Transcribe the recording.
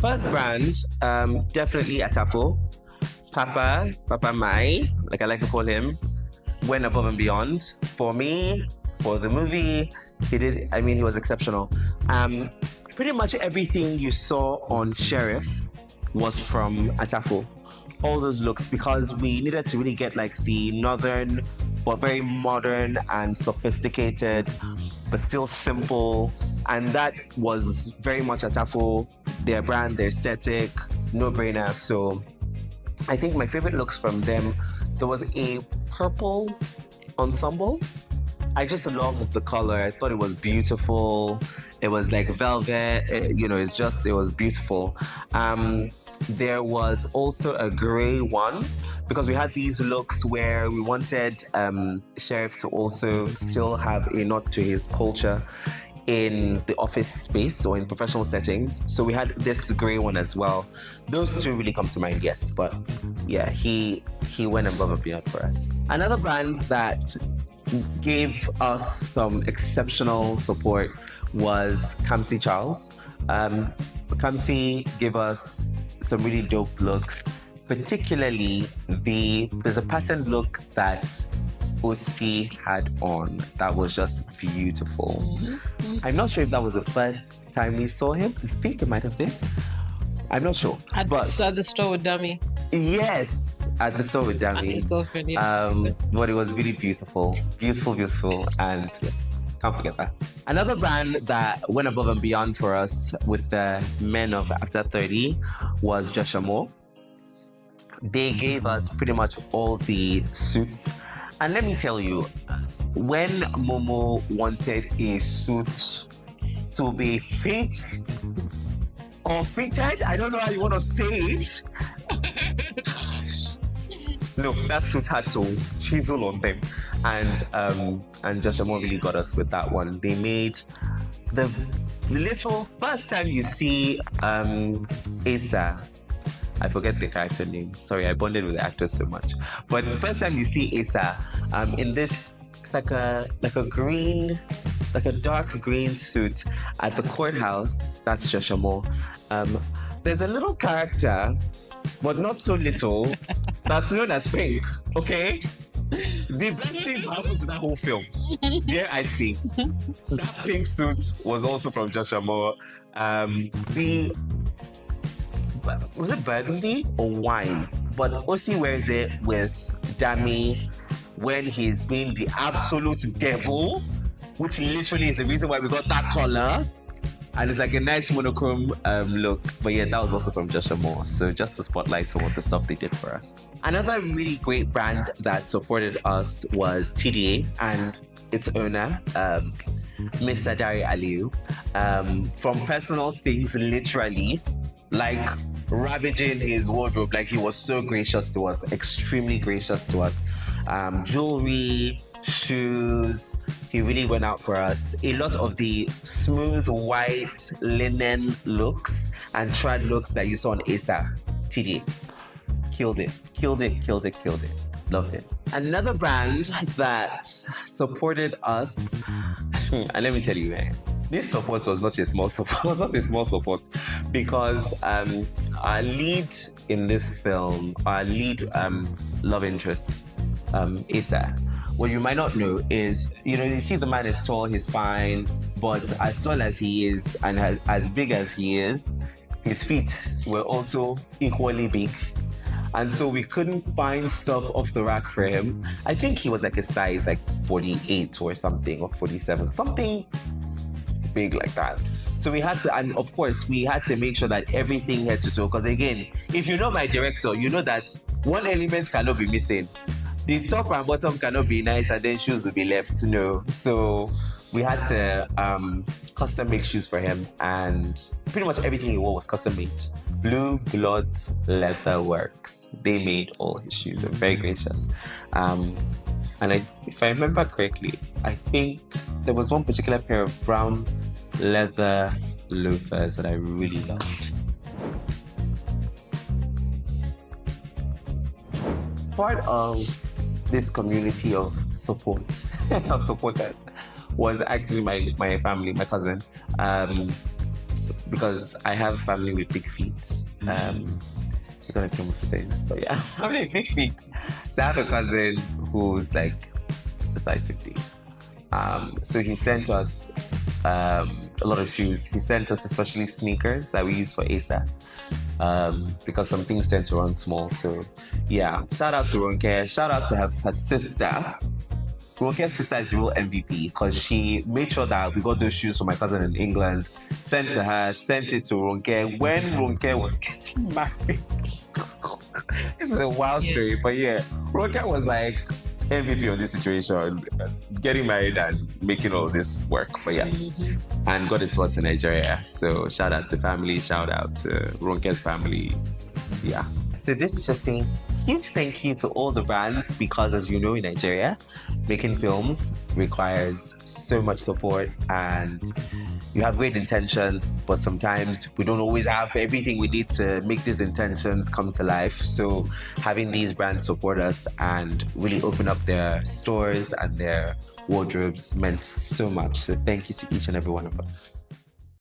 first brand, definitely Atafo. Papa Mai, like I like to call him, went above and beyond for me, for the movie. He was exceptional. Pretty much everything you saw on Sheriff was from Atafo. All those looks, because we needed to really get like the northern, but very modern and sophisticated, but still simple. And that was very much Atafo, their brand, their aesthetic, no brainer. So I think my favorite looks from them, there was a purple ensemble. I just loved the color. I thought it was beautiful. It was like velvet, it was beautiful. There was also a gray one, because we had these looks where we wanted Sheriff to also still have a nod to his culture in the office space or in professional settings. So we had this gray one as well. Those two really come to mind, yes. But yeah, he went above and beyond for us. Another brand that gave us some exceptional support was Kamsi Charles. Kamsi gave us some really dope looks, particularly there's a patterned look that OC had on that was just beautiful. Mm-hmm. I'm not sure if that was the first time we saw him. I think it might have been. I'm not sure. At the store with Dummy. Yes, at the store with Dummy. His girlfriend, yeah. But it was really beautiful, and can't forget that. Another brand that went above and beyond for us with the men of after 30 was Jashamo. They gave us pretty much all the suits. And let me tell you, when Momo wanted a suit to be fit or fitted, I don't know how you want to say it. Look, that suit had to chisel on them. And Jashamo really got us with that one. They made the little first time you see Asa. I forget the character name. Sorry, I bonded with the actor so much. But the first time you see Asa in this, it's like a dark green suit at the courthouse. That's Jashamo. There's a little character, but not so little, that's known as Pink. Okay. The best thing to happen to that whole film, dare I say, that pink suit was also from Jashamo. Was it burgundy or wine? But Osi wears it with Dami when he's being the absolute devil, which literally is the reason why we got that color. And it's like a nice monochrome look. But yeah, that was also from Jashamo. So just to spotlight some of the stuff they did for us. Another really great brand that supported us was TDA and its owner, Mr. Dari Aliu. From personal things, literally, like ravaging his wardrobe. Like, he was so gracious to us, extremely gracious to us. Jewelry, shoes, he really went out for us. A lot of the smooth white linen looks and trad looks that you saw on Asa, TD, killed it. Loved it. Another brand that supported us, and let me tell you, this support was not a small support, because our lead in this film, our lead love interest, Asa, what you might not know is, you see the man is tall, he's fine, but as tall as he is and as big as he is, his feet were also equally big. And so we couldn't find stuff off the rack for him. I think he was like a size like 48 or something, or 47, something big like that. So we had to, and of course, we had to make sure that everything head to toe. Because again, if you know my director, you know that one element cannot be missing. The top and bottom cannot be nice, and then shoes will be left. No. So we had to custom make shoes for him, and pretty much everything he wore was custom made. Blue Blood Leather Works. They made all his shoes. They're very gracious. And if I remember correctly, I think there was one particular pair of brown leather loafers that I really loved. Part of this community of support, of supporters, was actually my family, my cousin. because I have family with big feet. You're gonna kill me for saying this, but yeah, family with big feet. So I have a cousin who's like a size 50. So he sent us a lot of shoes. He sent us especially sneakers that we use for ASA. Because some things tend to run small. So yeah, shout out to Ronke. Shout out to her sister. Ronke's sister is the real MVP because she made sure that we got those shoes for my cousin in England, sent to her, sent it to Ronke when Ronke was getting married. This is a wild story, but yeah, Ronke was like MVP on this situation, getting married and making all this work. But yeah, and got it to us in Nigeria. So shout out to family, shout out to Ronke's family. Yeah. So this is just saying huge thank you to all the brands because, as you know, in Nigeria, making films requires so much support and you have great intentions, but sometimes we don't always have everything we need to make these intentions come to life. So having these brands support us and really open up their stores and their wardrobes meant so much. So thank you to each and every one of us.